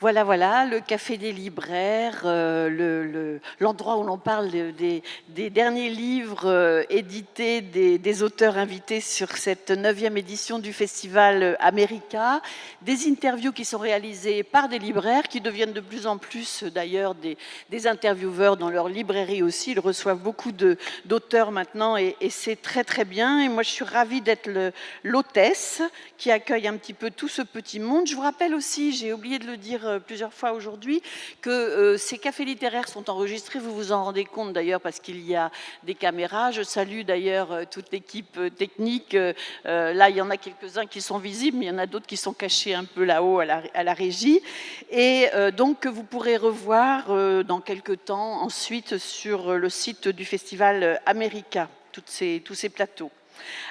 Voilà, voilà, le Café des libraires, l'endroit où l'on parle des derniers livres édités des auteurs invités sur cette 9e édition du Festival America, des interviews qui sont réalisées par des libraires qui deviennent de plus en plus d'ailleurs des intervieweurs dans leur librairie aussi. Ils reçoivent beaucoup d'auteurs maintenant et c'est très très bien. Et moi je suis ravie d'être l'hôtesse qui accueille un petit peu tout ce petit monde. Je vous rappelle aussi, j'ai oublié de le dire plusieurs fois aujourd'hui, que ces cafés littéraires sont enregistrés, vous vous en rendez compte d'ailleurs parce qu'il y a des caméras. Je salue d'ailleurs toute l'équipe technique. Là, il y en a quelques-uns qui sont visibles, mais il y en a d'autres qui sont cachés un peu là-haut à la régie. Et donc, que vous pourrez revoir dans quelques temps ensuite sur le site du Festival America, tous ces plateaux.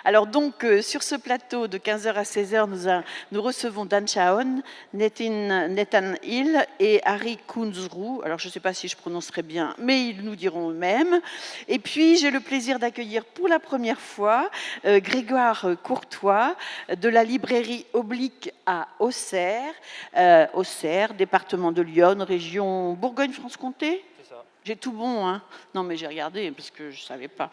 Alors donc, sur ce plateau de 15h à 16h, nous recevons Dan Chaon, Nathan Hill et Harry Kunzru. Alors, je ne sais pas si je prononcerai bien, mais ils nous diront eux-mêmes. Et puis, j'ai le plaisir d'accueillir pour la première fois Grégoire Courtois de la librairie Oblique à Auxerre, Auxerre, département de l'Yonne, région Bourgogne-Franche-Comté. J'ai tout bon, hein? Non, mais j'ai regardé parce que je ne savais pas.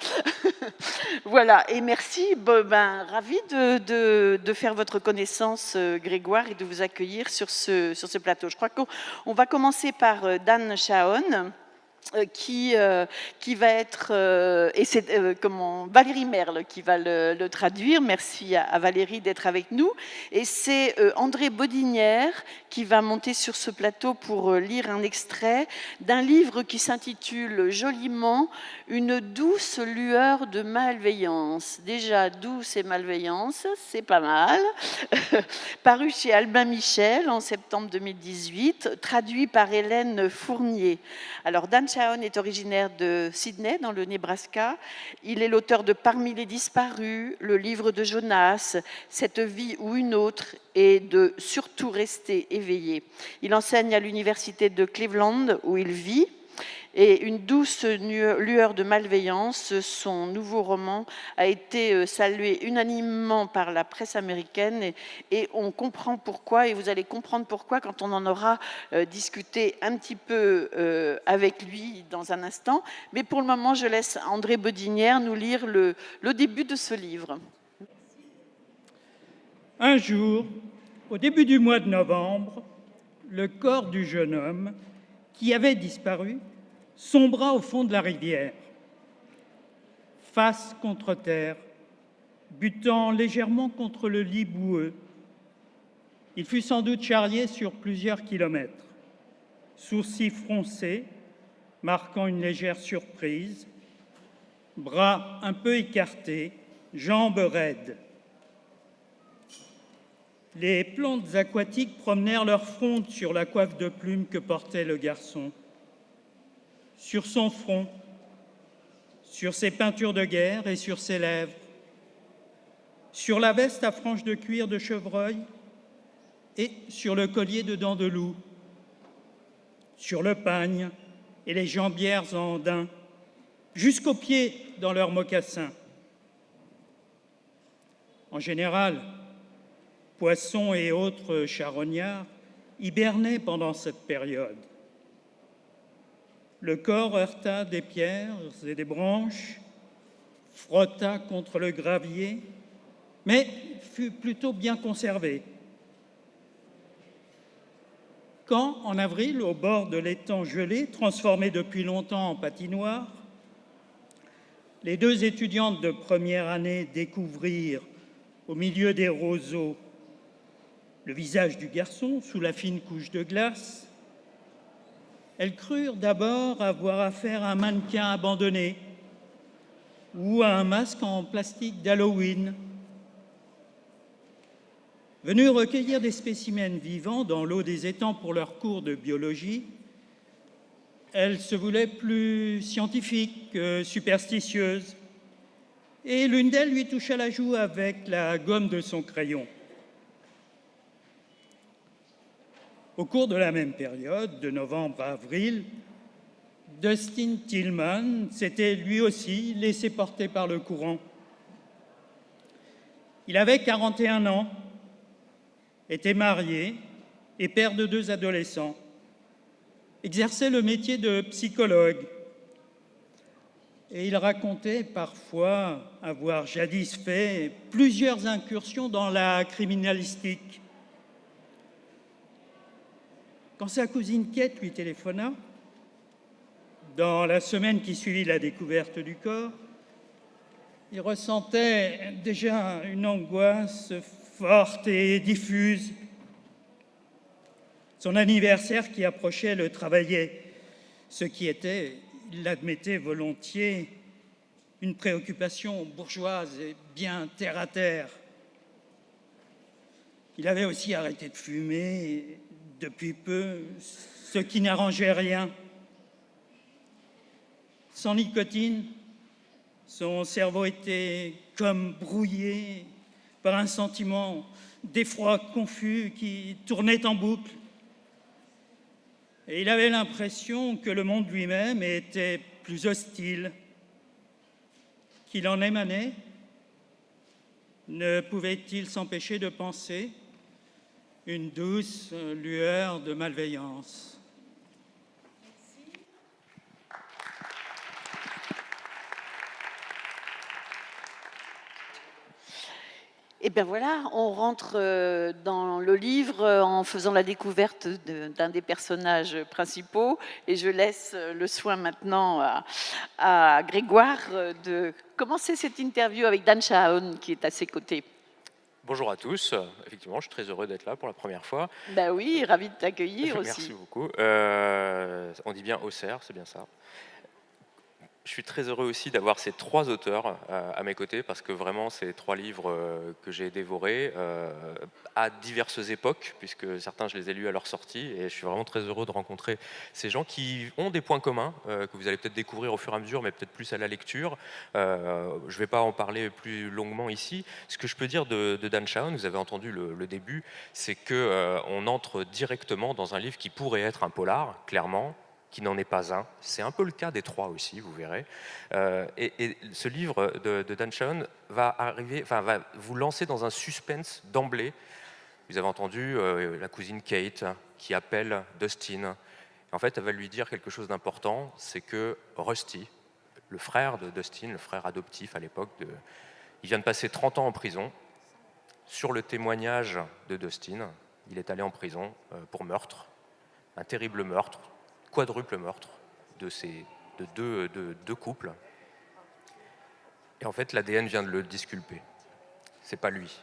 Voilà, et merci. Ravi de faire votre connaissance, Grégoire, et de vous accueillir sur ce plateau. Je crois qu'on va commencer par Dan Chaon. Qui va être, et c'est Valérie Merle qui va le traduire. Merci à Valérie d'être avec nous. Et c'est André Bodinière qui va monter sur ce plateau pour lire un extrait d'un livre qui s'intitule joliment « Une douce lueur de malveillance ». Déjà, douce et malveillance, c'est pas mal. Paru chez Albin Michel en septembre 2018, traduit par Hélène Fournier. Alors, Dan Chaon est originaire de Sydney, dans le Nebraska. Il est l'auteur de Parmi les disparus, le livre de Jonas, Cette vie ou une autre, et de Surtout rester éveillé. Il enseigne à l'université de Cleveland, où il vit. Et Une douce lueur de malveillance, son nouveau roman, a été salué unanimement par la presse américaine et on comprend pourquoi, et vous allez comprendre pourquoi quand on en aura discuté un petit peu avec lui dans un instant. Mais pour le moment, je laisse André Bodinière nous lire le début de ce livre. Un jour, au début du mois de novembre, le corps du jeune homme, qui avait disparu, sombra au fond de la rivière, face contre terre, butant légèrement contre le lit boueux. Il fut sans doute charrié sur plusieurs kilomètres, sourcils froncés, marquant une légère surprise, bras un peu écartés, jambes raides. Les plantes aquatiques promenèrent leurs frondes sur la coiffe de plumes que portait le garçon. Sur son front, sur ses peintures de guerre et sur ses lèvres, sur la veste à franges de cuir de chevreuil et sur le collier de dents de loup, sur le pagne et les jambières en daim, jusqu'aux pieds dans leurs mocassins. En général, poissons et autres charognards hibernaient pendant cette période. Le corps heurta des pierres et des branches, frotta contre le gravier, mais fut plutôt bien conservé. Quand, en avril, au bord de l'étang gelé, transformé depuis longtemps en patinoire, les deux étudiantes de première année découvrirent, au milieu des roseaux, le visage du garçon sous la fine couche de glace, elles crurent d'abord avoir affaire à un mannequin abandonné ou à un masque en plastique d'Halloween. Venues recueillir des spécimens vivants dans l'eau des étangs pour leur cours de biologie, elles se voulaient plus scientifiques que superstitieuses, et l'une d'elles lui toucha la joue avec la gomme de son crayon. Au cours de la même période, de novembre à avril, Dustin Tillman s'était lui aussi laissé porter par le courant. Il avait 41 ans, était marié, et père de 2 adolescents, exerçait le métier de psychologue. Et il racontait parfois avoir jadis fait plusieurs incursions dans la criminalistique. Quand sa cousine Kate lui téléphona, dans la semaine qui suivit la découverte du corps, il ressentait déjà une angoisse forte et diffuse. Son anniversaire qui approchait le travaillait, ce qui était, il l'admettait volontiers, une préoccupation bourgeoise et bien terre à terre. Il avait aussi arrêté de fumer depuis peu, ce qui n'arrangeait rien. Sans nicotine, son cerveau était comme brouillé par un sentiment d'effroi confus qui tournait en boucle. Et il avait l'impression que le monde lui-même était plus hostile, qu'il en émanait. Ne pouvait-il s'empêcher de penser une douce lueur de malveillance? Et bien voilà, on rentre dans le livre en faisant la découverte d'un des personnages principaux et je laisse le soin maintenant à Grégoire de commencer cette interview avec Dan Chaon qui est à ses côtés. Bonjour à tous, effectivement je suis très heureux d'être là pour la première fois. Ben oui, ravi de t'accueillir aussi. Merci beaucoup. On dit bien Auxerre, c'est bien ça. Je suis très heureux aussi d'avoir ces 3 auteurs à mes côtés parce que vraiment c'est 3 livres que j'ai dévorés à diverses époques puisque certains je les ai lus à leur sortie et je suis vraiment très heureux de rencontrer ces gens qui ont des points communs que vous allez peut-être découvrir au fur et à mesure mais peut-être plus à la lecture. Je ne vais pas en parler plus longuement ici. Ce que je peux dire de Dan Chaon, vous avez entendu le début, c'est qu'on entre directement dans un livre qui pourrait être un polar, clairement, qui n'en est pas un. C'est un peu le cas des 3 aussi, vous verrez. Et ce livre de Dan Chaon va vous lancer dans un suspense d'emblée. Vous avez entendu la cousine Kate qui appelle Dustin. En fait, elle va lui dire quelque chose d'important, c'est que Rusty, le frère de Dustin, le frère adoptif à l'époque, il vient de passer 30 ans en prison. Sur le témoignage de Dustin, il est allé en prison pour meurtre, un terrible meurtre, quadruple meurtre de deux couples. Et en fait, l'ADN vient de le disculper. C'est pas lui.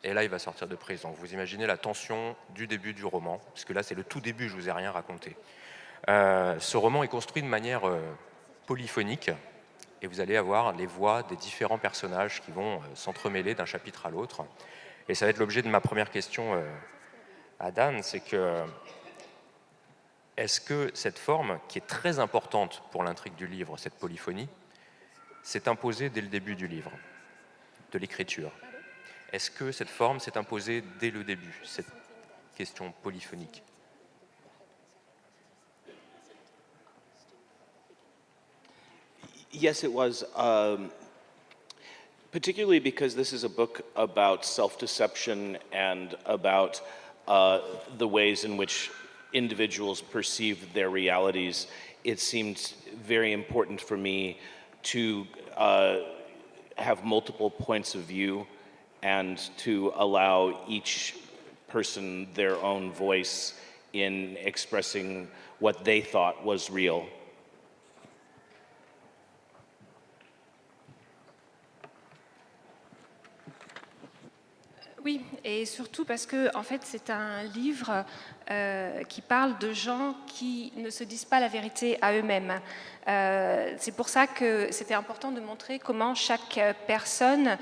Et là, il va sortir de prison. Vous imaginez la tension du début du roman, parce que là, c'est le tout début, je vous ai rien raconté. Ce roman est construit de manière polyphonique, et vous allez avoir les voix des différents personnages qui vont s'entremêler d'un chapitre à l'autre. Et ça va être l'objet de ma première question à Dan, c'est que est-ce que cette forme, qui est très importante pour l'intrigue du livre, cette polyphonie, s'est imposée dès le début du livre, de l'écriture? Est-ce que cette forme s'est imposée dès le début, cette question polyphonique? Yes, it was, particularly because this is a book about self-deception and about the ways in which individuals perceive their realities. It seemed very important for me to have multiple points of view and to allow each person their own voice in expressing what they thought was real. Oui, et surtout parce que en fait, c'est un livre qui parle de gens qui ne se disent pas la vérité à eux-mêmes. C'est pour ça que c'était important de montrer comment chaque personne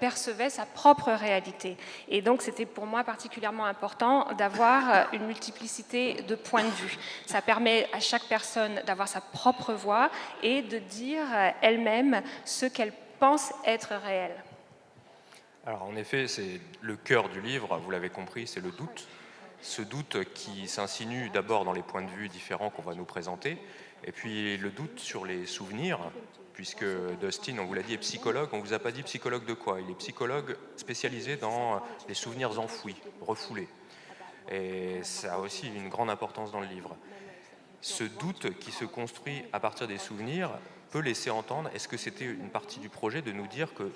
percevait sa propre réalité. Et donc, c'était pour moi particulièrement important d'avoir une multiplicité de points de vue. Ça permet à chaque personne d'avoir sa propre voix et de dire elle-même ce qu'elle pense être réel. Alors en effet, c'est le cœur du livre, vous l'avez compris, c'est le doute. Ce doute qui s'insinue d'abord dans les points de vue différents qu'on va nous présenter, et puis le doute sur les souvenirs, puisque Dustin, on vous l'a dit, est psychologue. On ne vous a pas dit psychologue de quoi? Il est psychologue spécialisé dans les souvenirs enfouis, refoulés. Et ça a aussi une grande importance dans le livre. Ce doute qui se construit à partir des souvenirs peut laisser entendre, est-ce que c'était une partie du projet de nous dire que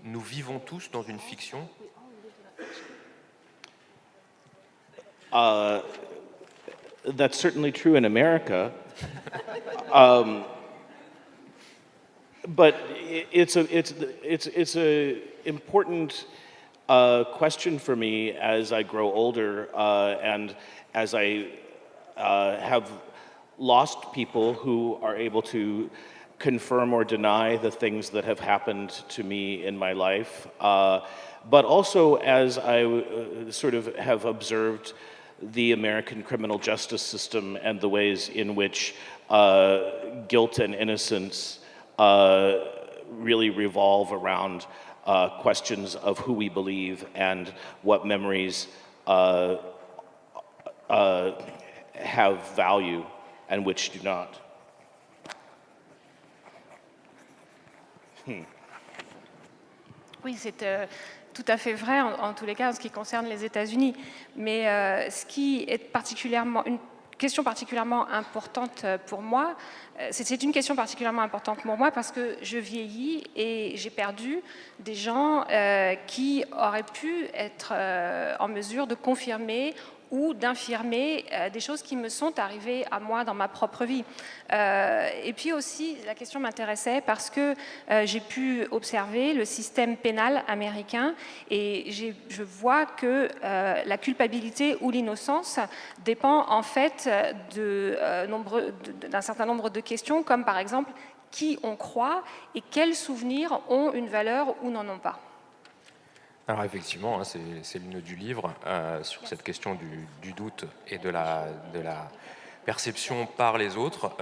nous vivons tous dans une fiction? That's certainly true in America. But it's a important question for me as I grow older and as I have lost people who are able to confirm or deny the things that have happened to me in my life. But also as I sort of have observed the American criminal justice system and the ways in which guilt and innocence really revolve around questions of who we believe and what memories have value and which do not. Oui, c'est tout à fait vrai en tous les cas en ce qui concerne les États-Unis. Mais ce qui est une question particulièrement importante pour moi, c'est une question particulièrement importante pour moi parce que je vieillis et j'ai perdu des gens qui auraient pu être en mesure de confirmer ou d'infirmer des choses qui me sont arrivées à moi dans ma propre vie. Et puis aussi, la question m'intéressait parce que j'ai pu observer le système pénal américain et je vois que la culpabilité ou l'innocence dépend en fait d'un certain nombre de questions, comme par exemple qui on croit et quels souvenirs ont une valeur ou n'en ont pas. Alors effectivement, hein, c'est le nœud du livre sur cette question du doute et de la perception par les autres.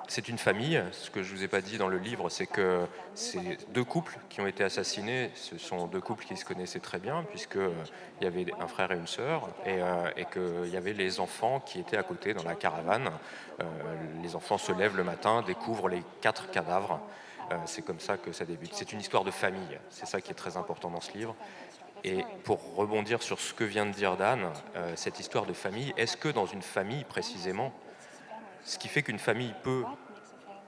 C'est une famille. Ce que je ne vous ai pas dit dans le livre, c'est que ces deux couples qui ont été assassinés, ce sont deux couples qui se connaissaient très bien, puisqu'il y avait un frère et une sœur, et qu'il y avait les enfants qui étaient à côté dans la caravane. Les enfants se lèvent le matin, découvrent les 4 cadavres. C'est comme ça que ça débute. C'est une histoire de famille, c'est ça qui est très important dans ce livre. Et pour rebondir sur ce que vient de dire Dan, cette histoire de famille, est-ce que dans une famille précisément, ce qui fait qu'une famille peut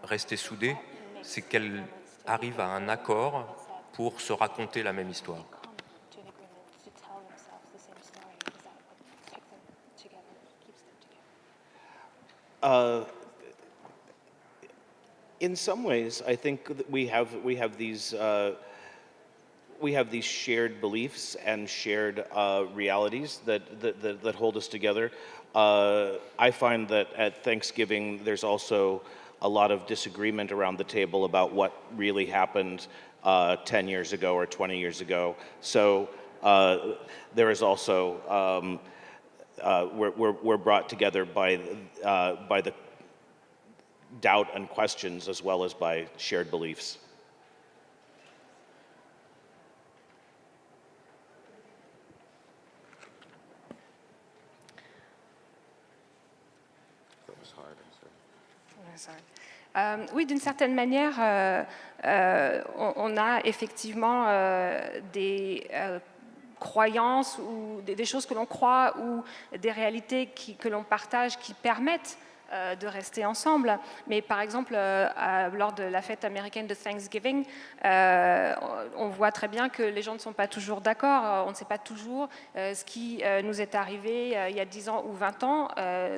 rester soudée, c'est qu'elle arrive à un accord pour se raconter la même histoire? In some ways, I think that we have these shared beliefs and shared realities that hold us together. I find that at Thanksgiving, there's also a lot of disagreement around the table about what really happened 10 years ago or 20 years ago. So there is also we're brought together by the doubt and questions as well as by shared beliefs. Oui, d'une certaine manière, on a effectivement des croyances ou des choses que l'on croit ou des réalités que l'on partage qui permettent de rester ensemble. Mais par exemple, lors de la fête américaine de Thanksgiving, on voit très bien que les gens ne sont pas toujours d'accord. On ne sait pas toujours ce qui nous est arrivé il y a 10 ans ou 20 ans.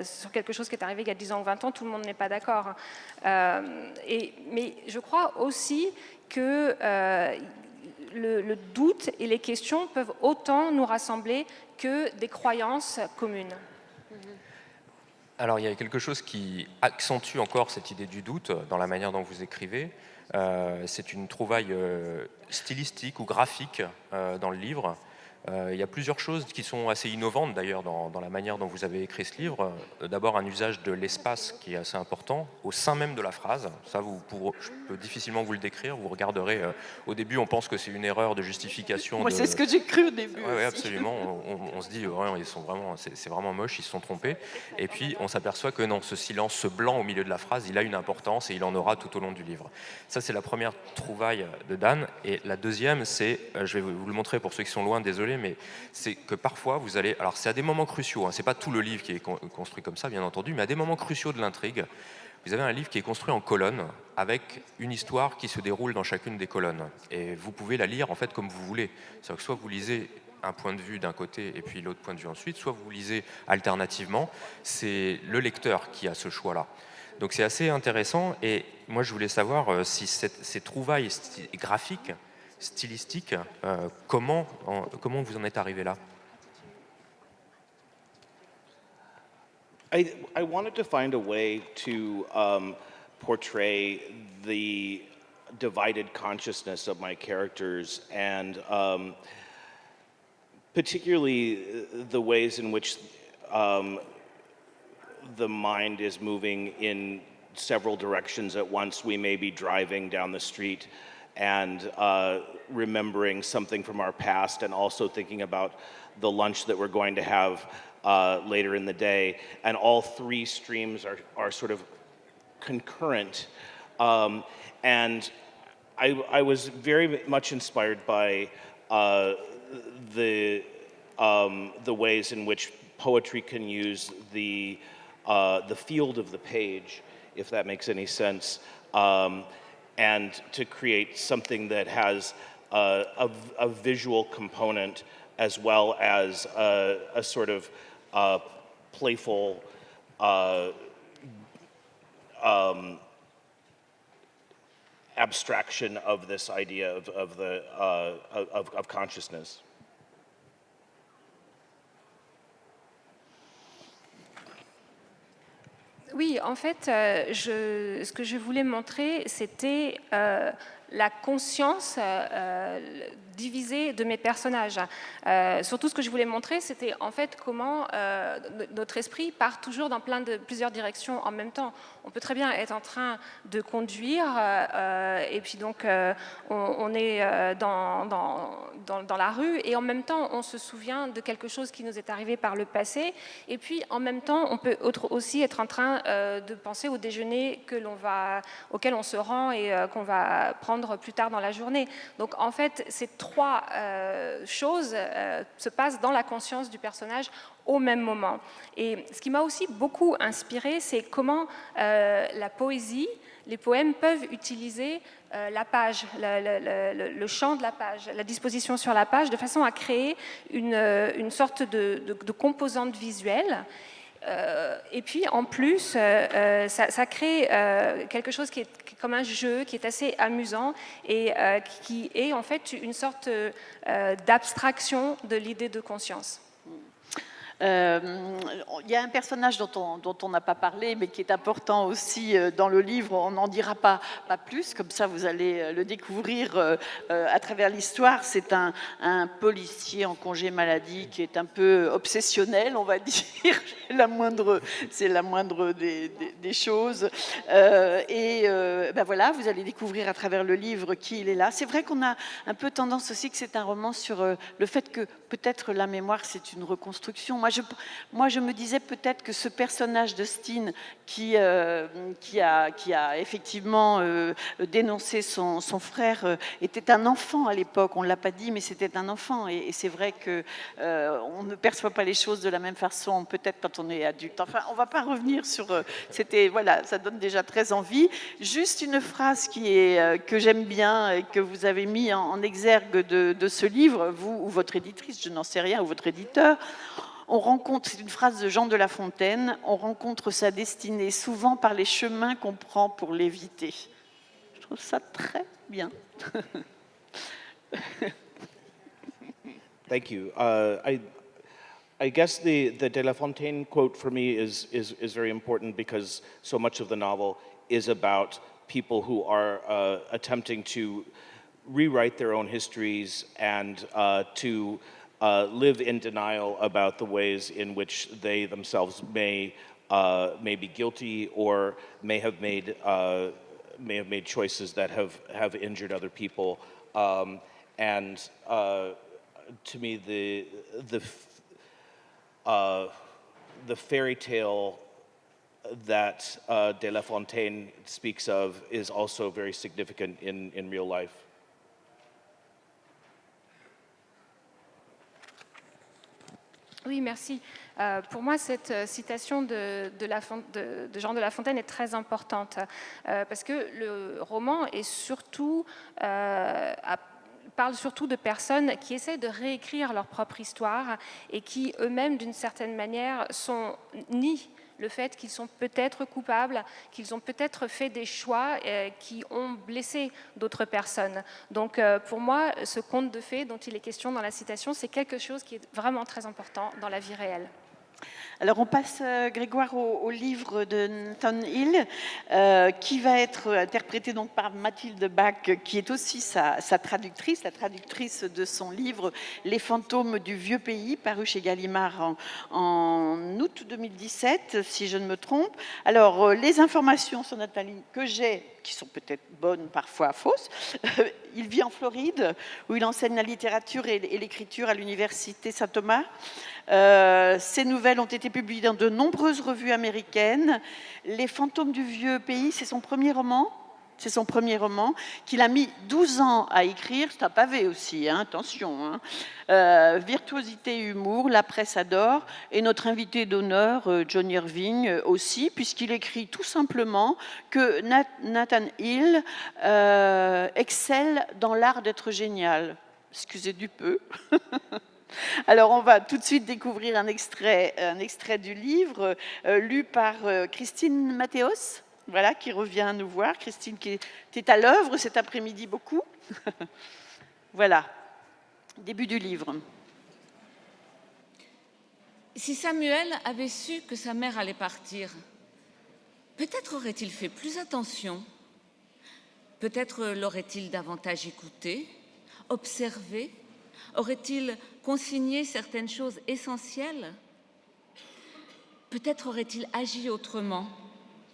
Sur quelque chose qui est arrivé il y a 10 ans ou 20 ans, tout le monde n'est pas d'accord. Mais je crois aussi que le doute et les questions peuvent autant nous rassembler que des croyances communes. Alors il y a quelque chose qui accentue encore cette idée du doute dans la manière dont vous écrivez. C'est une trouvaille stylistique ou graphique dans le livre. Il y a plusieurs choses qui sont assez innovantes d'ailleurs dans la manière dont vous avez écrit ce livre. D'abord un usage de l'espace qui est assez important au sein même de la phrase. Ça, je peux difficilement vous le décrire. Vous regarderez, au début on pense que c'est une erreur de justification. Moi c'est ce que j'ai cru au début. Oui, absolument. On se dit, ouais, c'est vraiment moche, ils se sont trompés. Et puis on s'aperçoit que non, ce silence, ce blanc au milieu de la phrase, il a une importance et il en aura tout au long du livre. Ça c'est la première trouvaille de Dan. Et la deuxième, c'est, je vais vous le montrer pour ceux qui sont loin, désolé, désolé, mais c'est que parfois vous allez, alors c'est à des moments cruciaux, hein, c'est pas tout le livre qui est construit comme ça, bien entendu, mais à des moments cruciaux de l'intrigue, vous avez un livre qui est construit en colonnes, avec une histoire qui se déroule dans chacune des colonnes. Et vous pouvez la lire en fait comme vous voulez. C'est-à-dire que soit vous lisez un point de vue d'un côté et puis l'autre point de vue ensuite, soit vous lisez alternativement. C'est le lecteur qui a ce choix-là. Donc c'est assez intéressant, et moi je voulais savoir si ces trouvailles graphiques, stylistiques, comment vous en êtes arrivé là? I wanted to find a way to portray the divided consciousness of my characters, and particularly the ways in which the mind is moving in several directions at once. We may be driving down the street and remembering something from our past, and also thinking about the lunch that we're going to have later in the day. And all three streams are sort of concurrent. And I was very much inspired by the ways in which poetry can use the field of the page, if that makes any sense, and to create something that has a visual component as well as a sort of playful abstraction of this idea of consciousness. Oui, en fait, ce que je voulais montrer, c'était la conscience divisée de mes personnages. Surtout, ce que je voulais montrer, c'était en fait comment notre esprit part toujours dans plusieurs directions en même temps. On peut très bien être en train de conduire et puis donc on est dans la rue, et en même temps on se souvient de quelque chose qui nous est arrivé par le passé, et puis en même temps on peut aussi être en train de penser au déjeuner auquel on se rend et qu'on va prendre plus tard dans la journée. Donc en fait, ces trois choses se passent dans la conscience du personnage au même moment. Et ce qui m'a aussi beaucoup inspiré, c'est comment la poésie, les poèmes peuvent utiliser la page, le champ de la page, la disposition sur la page, de façon à créer une sorte de composante visuelle. Et puis en plus, ça crée quelque chose qui est comme un jeu, qui est assez amusant et qui est en fait une sorte d'abstraction de l'idée de conscience. Il y a un personnage dont on n'a pas parlé, mais qui est important aussi dans le livre. On n'en dira pas plus, comme ça vous allez le découvrir à travers l'histoire. C'est un policier en congé maladie qui est un peu obsessionnel, on va dire. C'est la moindre des choses. Ben voilà, vous allez découvrir à travers le livre qui il est là. C'est vrai qu'on a un peu tendance aussi que c'est un roman sur le fait que peut-être la mémoire, c'est une reconstruction. Moi, je me disais peut-être que ce personnage de Steen qui a effectivement dénoncé son frère était un enfant à l'époque. On ne l'a pas dit, mais c'était un enfant. Et c'est vrai qu'on ne perçoit pas les choses de la même façon, peut-être quand on est adulte. Enfin, on ne va pas revenir sur... voilà, ça donne déjà très envie. Juste une phrase que j'aime bien et que vous avez mis en exergue de ce livre, vous ou votre éditrice, je n'en sais rien, ou votre éditeur. C'est une phrase de Jean de La Fontaine, on rencontre sa destinée souvent par les chemins qu'on prend pour l'éviter. Je trouve ça très bien. Thank you. I guess the De La Fontaine quote for me is very important, because so much of the novel is about people who are attempting to rewrite their own histories and to live in denial about the ways in which they themselves may be guilty or may have made choices that have injured other people. And to me, the fairy tale that De La Fontaine speaks of is also very significant in real life. Oui, merci. Pour moi, cette citation de Jean de La Fontaine est très importante parce que le roman est surtout, parle surtout de personnes qui essaient de réécrire leur propre histoire et qui eux-mêmes, d'une certaine manière, nient le fait qu'ils sont peut-être coupables, qu'ils ont peut-être fait des choix qui ont blessé d'autres personnes. Donc pour moi, ce conte de fées dont il est question dans la citation, c'est quelque chose qui est vraiment très important dans la vie réelle. Alors on passe, Grégoire, au livre de Nathan Hill, qui va être interprété donc par Mathilde Bach, qui est aussi sa traductrice, la traductrice de son livre « Les fantômes du vieux pays », paru chez Gallimard en août 2017, si je ne me trompe. Alors, les informations sur Nathan Hill que j'ai, qui sont peut-être bonnes, parfois fausses, il vit en Floride, où il enseigne la littérature et l'écriture à l'université Saint-Thomas. Ces nouvelles ont été publiées dans de nombreuses revues américaines. Les fantômes du vieux pays, c'est son premier roman. C'est son premier roman qu'il a mis 12 ans à écrire. C'est un pavé aussi, hein, attention. Hein. Virtuosité et humour, la presse adore. Et notre invité d'honneur, John Irving, aussi, puisqu'il écrit tout simplement que Nathan Hill excelle dans l'art d'être génial. Excusez du peu. Alors, on va tout de suite découvrir un extrait du livre lu par Christine Mathéos, voilà, qui revient nous voir. Christine qui est à l'œuvre cet après-midi beaucoup. Voilà, début du livre. Si Samuel avait su que sa mère allait partir, peut-être aurait-il fait plus attention. Peut-être l'aurait-il davantage écouté, observé. Aurait-il consigné certaines choses essentielles? Peut-être aurait-il agi autrement,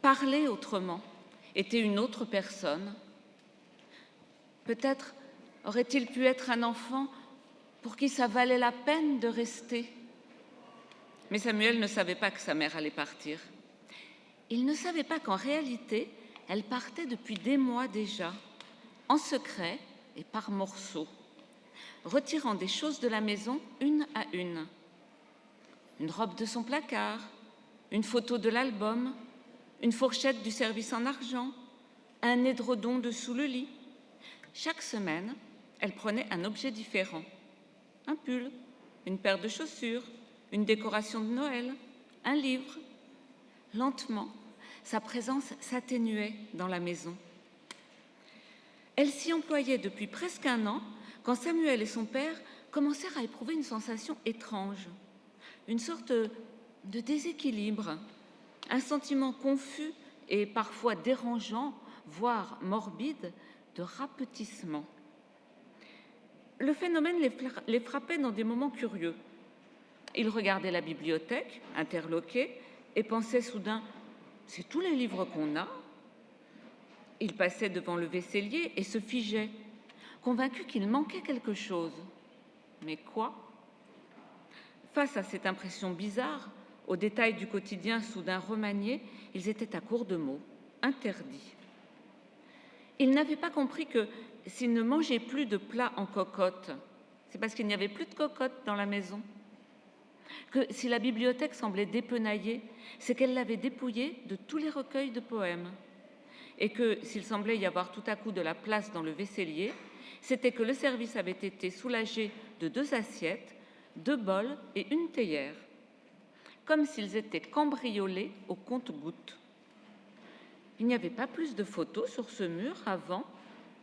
parlé autrement, été une autre personne. Peut-être aurait-il pu être un enfant pour qui ça valait la peine de rester. Mais Samuel ne savait pas que sa mère allait partir. Il ne savait pas qu'en réalité, elle partait depuis des mois déjà, en secret et par morceaux, retirant des choses de la maison une à une. Une robe de son placard, une photo de l'album, une fourchette du service en argent, un édredon dessous le lit. Chaque semaine, elle prenait un objet différent. Un pull, une paire de chaussures, une décoration de Noël, un livre. Lentement, sa présence s'atténuait dans la maison. Elle s'y employait depuis presque un an quand Samuel et son père commencèrent à éprouver une sensation étrange, une sorte de déséquilibre, un sentiment confus et parfois dérangeant, voire morbide, de rapetissement. Le phénomène les frappait dans des moments curieux. Ils regardaient la bibliothèque, interloqués, et pensaient soudain « c'est tous les livres qu'on a ?» Ils passaient devant le vaisselier et se figeaient, convaincus qu'il manquait quelque chose. Mais quoi? Face à cette impression bizarre, aux détails du quotidien soudain remaniés, ils étaient à court de mots, interdits. Ils n'avaient pas compris que s'ils ne mangeaient plus de plats en cocotte, c'est parce qu'il n'y avait plus de cocotte dans la maison. Que si la bibliothèque semblait dépenaillée, c'est qu'elle l'avait dépouillée de tous les recueils de poèmes. Et que s'il semblait y avoir tout à coup de la place dans le vaisselier, c'était que le service avait été soulagé de 2 assiettes, 2 bols et une théière, comme s'ils étaient cambriolés au compte-gouttes. « Il n'y avait pas plus de photos sur ce mur avant ?»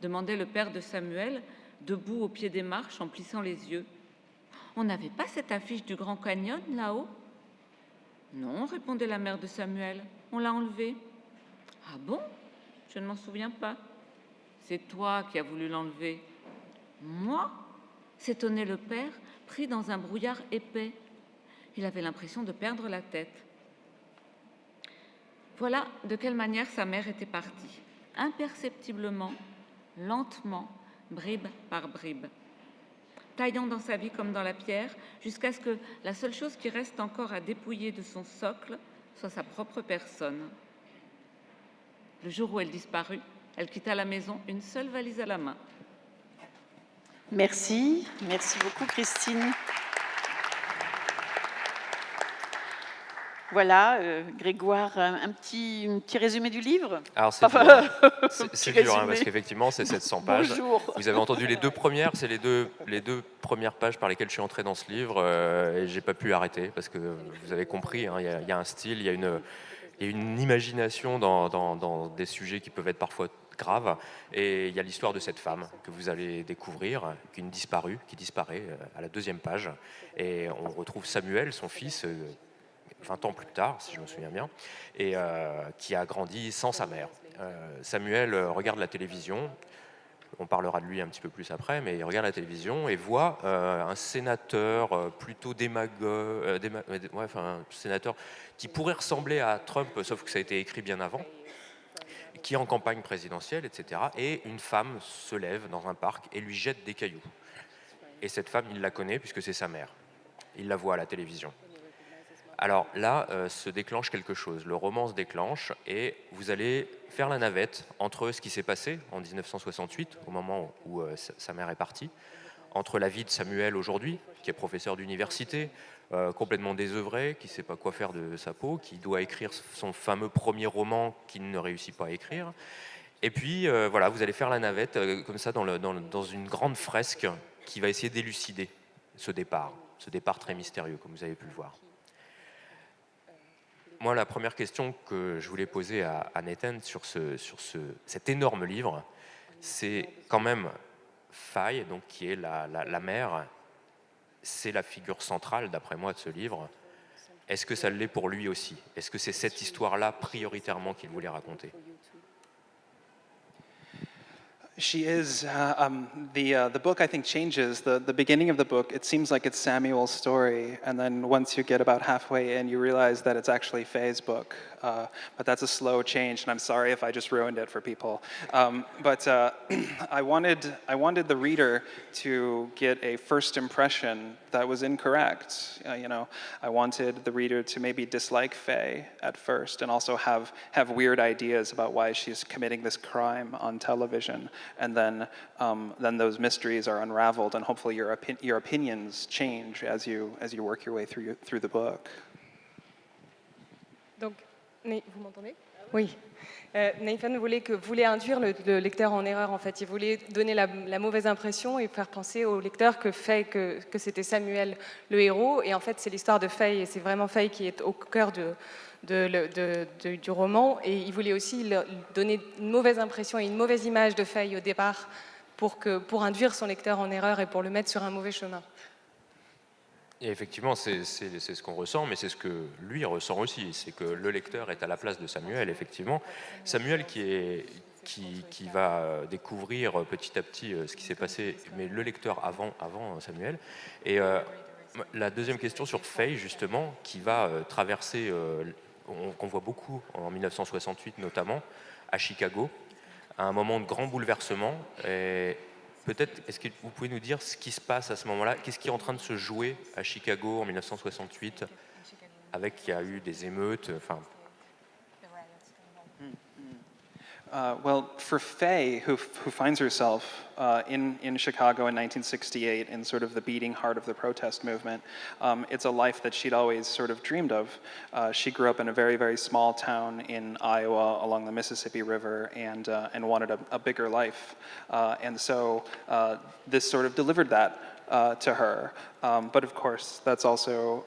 demandait le père de Samuel, debout au pied des marches en plissant les yeux. « On n'avait pas cette affiche du Grand Canyon là-haut ?»« Non, répondait la mère de Samuel, on l'a enlevée. »« Ah bon ? Je ne m'en souviens pas. »« C'est toi qui as voulu l'enlever. »« Moi ?» s'étonnait le père, pris dans un brouillard épais. Il avait l'impression de perdre la tête. Voilà de quelle manière sa mère était partie, imperceptiblement, lentement, bribe par bribe, taillant dans sa vie comme dans la pierre, jusqu'à ce que la seule chose qui reste encore à dépouiller de son socle soit sa propre personne. Le jour où elle disparut, elle quitta la maison, une seule valise à la main. Merci beaucoup Christine. Voilà, Grégoire, un petit résumé du livre. Alors c'est Enfin, dur, hein. petit C'est dur, hein, résumé. parce qu'effectivement c'est 700 pages. Bonjour. Vous avez entendu les deux premières, c'est les deux premières pages par lesquelles je suis entré dans ce livre, et j'ai pas pu arrêter parce que vous avez compris, hein, il y a un style, il y a une imagination dans des sujets qui peuvent être parfois graves, et il y a l'histoire de cette femme que vous allez découvrir, qui disparaît à la deuxième page, et on retrouve Samuel, son fils, 20 ans plus tard, si je me souviens bien, et qui a grandi sans sa mère. Samuel regarde la télévision, on parlera de lui un petit peu plus après, mais il regarde la télévision et voit un sénateur plutôt un sénateur qui pourrait ressembler à Trump, sauf que ça a été écrit bien avant, qui est en campagne présidentielle, etc. Et une femme se lève dans un parc et lui jette des cailloux. Et cette femme, il la connaît puisque c'est sa mère. Il la voit à la télévision. Alors là, se déclenche quelque chose. Le roman se déclenche et vous allez faire la navette entre ce qui s'est passé en 1968, au moment où sa mère est partie, entre la vie de Samuel aujourd'hui, qui est professeur d'université, complètement désœuvré, qui ne sait pas quoi faire de sa peau, qui doit écrire son fameux premier roman qu'il ne réussit pas à écrire. Et puis, voilà, vous allez faire la navette comme ça dans une grande fresque qui va essayer d'élucider ce départ très mystérieux, comme vous avez pu le voir. Moi, la première question que je voulais poser à Nathan sur cet énorme livre, c'est quand même Faye, donc, qui est la mère, c'est la figure centrale, d'après moi, de ce livre. Est-ce que ça l'est pour lui aussi? Est-ce que c'est cette histoire-là, prioritairement, qu'il voulait raconter? She is. The book, I think, changes. The beginning of the book, it seems like it's Samuel's story, and then once you get about halfway in, you realize that it's actually Faye's book. But that's a slow change, and I'm sorry if I just ruined it for people. But I wanted the reader to get a first impression that was incorrect. I wanted the reader to maybe dislike Faye at first, and also have weird ideas about why she's committing this crime on television. And then those mysteries are unraveled, and hopefully your opinions change as you work your way through the book. Donc, vous m'entendez? Oui. Nathan voulait induire le lecteur en erreur, en fait. Il voulait donner la mauvaise impression et faire penser au lecteur que c'était Samuel le héros. Et en fait, c'est l'histoire de Faye, et c'est vraiment Faye qui est au cœur du roman. Et il voulait aussi donner une mauvaise impression et une mauvaise image de Faye au départ pour induire son lecteur en erreur et pour le mettre sur un mauvais chemin. Et effectivement, c'est ce qu'on ressent, mais c'est ce que lui ressent aussi. C'est que le lecteur est à la place de Samuel, effectivement. Samuel qui va découvrir petit à petit ce qui s'est passé, mais le lecteur avant Samuel. Et la deuxième question sur Faye, justement, qui va traverser, qu'on voit beaucoup en 1968 notamment, à Chicago, à un moment de grand bouleversement. Et peut-être, est-ce que vous pouvez nous dire ce qui se passe à ce moment-là? Qu'est-ce qui est en train de se jouer à Chicago en 1968, avec qu'il y a eu des émeutes, enfin... Well, for Faye, who finds herself in Chicago in 1968 in sort of the beating heart of the protest movement, it's a life that she'd always sort of dreamed of. She grew up in a very, very small town in Iowa along the Mississippi River and wanted a bigger life. And so this sort of delivered that to her. But of course, that's also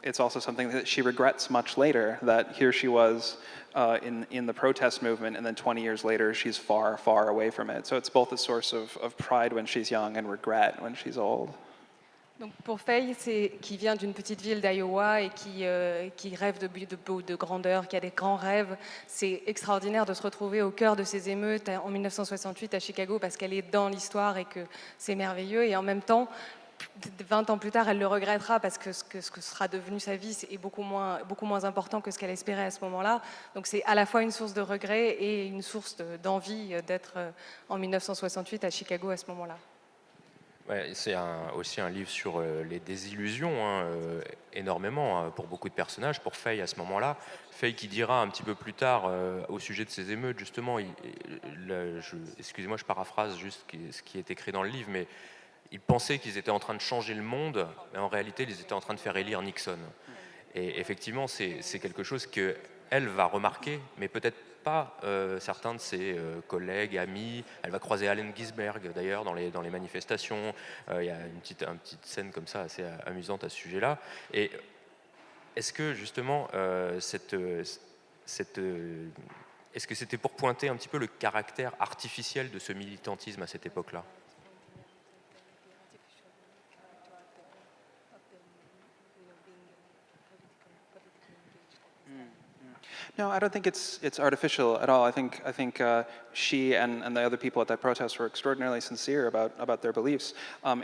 it's also something that she regrets much later, that here she was in the protest movement, and then 20 years later, she's far, far away from it. So it's both a source of pride when she's young and regret when she's old. Donc pour Faye, qui vient d'une petite ville d'Iowa et qui rêve de grandeur, qui a des grands rêves, c'est extraordinaire de se retrouver au cœur de ces émeutes en 1968 à Chicago, parce qu'elle est dans l'histoire et que c'est merveilleux. Et en même temps, 20 ans plus tard, elle le regrettera parce que ce que sera devenu sa vie est beaucoup moins important que ce qu'elle espérait à ce moment-là. Donc c'est à la fois une source de regret et une source d'envie d'être en 1968 à Chicago à ce moment-là. Ouais, c'est aussi un livre sur les désillusions, énormément, pour beaucoup de personnages. Pour Faye, à ce moment-là, Faye qui dira un petit peu plus tard, au sujet de ces émeutes, justement, excusez-moi, je paraphrase juste ce qui est écrit dans le livre, mais ils pensaient qu'ils étaient en train de changer le monde, mais en réalité, ils étaient en train de faire élire Nixon. Et effectivement, c'est quelque chose qu'elle va remarquer, mais peut-être pas certains de ses collègues, amis. Elle va croiser Allen Ginsberg d'ailleurs dans les manifestations. Il y a une petite scène comme ça assez amusante à ce sujet-là. Et est-ce que justement est-ce que c'était pour pointer un petit peu le caractère artificiel de ce militantisme à cette époque-là? No, I don't think it's artificial at all. I think she and the other people at that protest were extraordinarily sincere about their beliefs.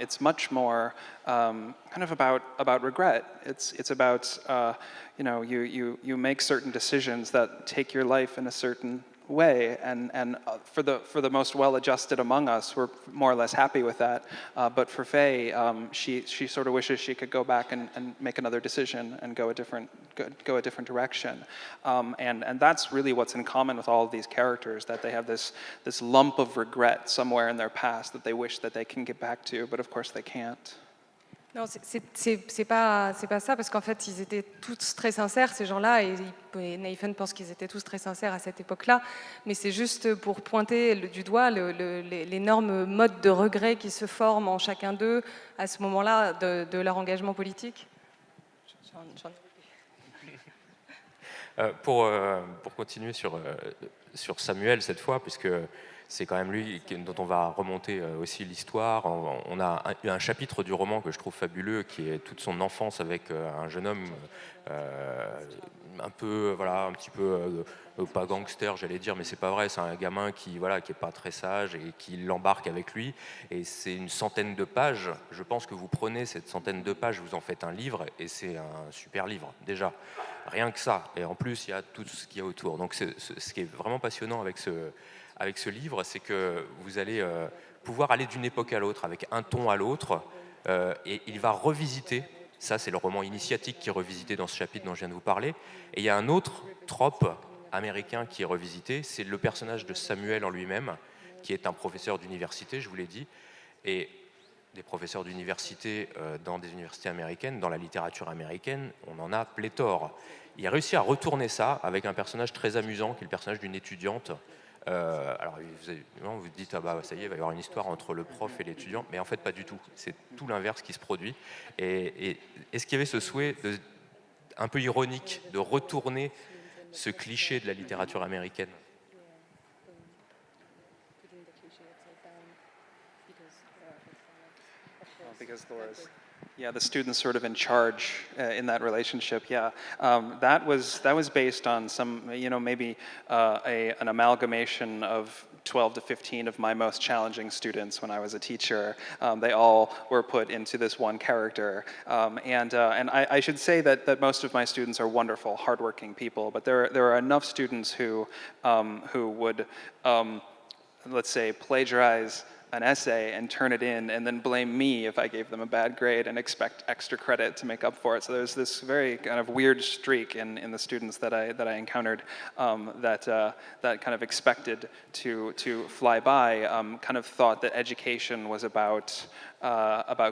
It's much more kind of about regret. It's about you make certain decisions that take your life in a certain way, and for the most well-adjusted among us, we're more or less happy with that. But for Faye, she sort of wishes she could go back and make another decision and go a different direction. And that's really what's in common with all of these characters, that they have this lump of regret somewhere in their past that they wish that they can get back to, but of course they can't. Non, c'est pas ça, parce qu'en fait, ils étaient tous très sincères, ces gens-là, et Nathan pense qu'ils étaient tous très sincères à cette époque-là, mais c'est juste pour pointer du doigt l'énorme mode de regret qui se forme en chacun d'eux à ce moment-là de leur engagement politique. Pour continuer sur Samuel cette fois, puisque c'est quand même lui dont on va remonter aussi l'histoire. On a un chapitre du roman que je trouve fabuleux, qui est toute son enfance avec un jeune homme un petit peu pas gangster, j'allais dire, mais c'est pas vrai. C'est un gamin qui est pas très sage et qui l'embarque avec lui. Et c'est une centaine de pages. Je pense que vous prenez cette centaine de pages, vous en faites un livre, et c'est un super livre déjà. Rien que ça. Et en plus, il y a tout ce qu'il y a autour. Donc, ce qui est vraiment passionnant avec ce livre, c'est que vous allez pouvoir aller d'une époque à l'autre, avec un ton à l'autre, et il va revisiter, ça c'est le roman initiatique qui est revisité dans ce chapitre dont je viens de vous parler, et il y a un autre trope américain qui est revisité, c'est le personnage de Samuel en lui-même, qui est un professeur d'université, je vous l'ai dit, et des professeurs d'université dans des universités américaines, dans la littérature américaine, on en a pléthore. Il a réussi à retourner ça avec un personnage très amusant, qui est le personnage d'une étudiante. Alors vous vous dites, ah bah ça y est, il va y avoir une histoire entre le prof et l'étudiant, mais en fait pas du tout, c'est tout l'inverse qui se produit. Et est-ce qu'il y avait ce souhait un peu ironique de retourner ce cliché de la littérature américaine? Because the student's sort of in charge in that relationship. Yeah, that was based on some, maybe an amalgamation of 12 to 15 of my most challenging students when I was a teacher. They all were put into this one character, and I should say that most of my students are wonderful, hardworking people, but there are enough students who would, let's say, plagiarize an essay and turn it in and then blame me if I gave them a bad grade and expect extra credit to make up for it. So there's this very kind of weird streak in the students that I encountered that kind of expected to fly by, kind of thought that education was about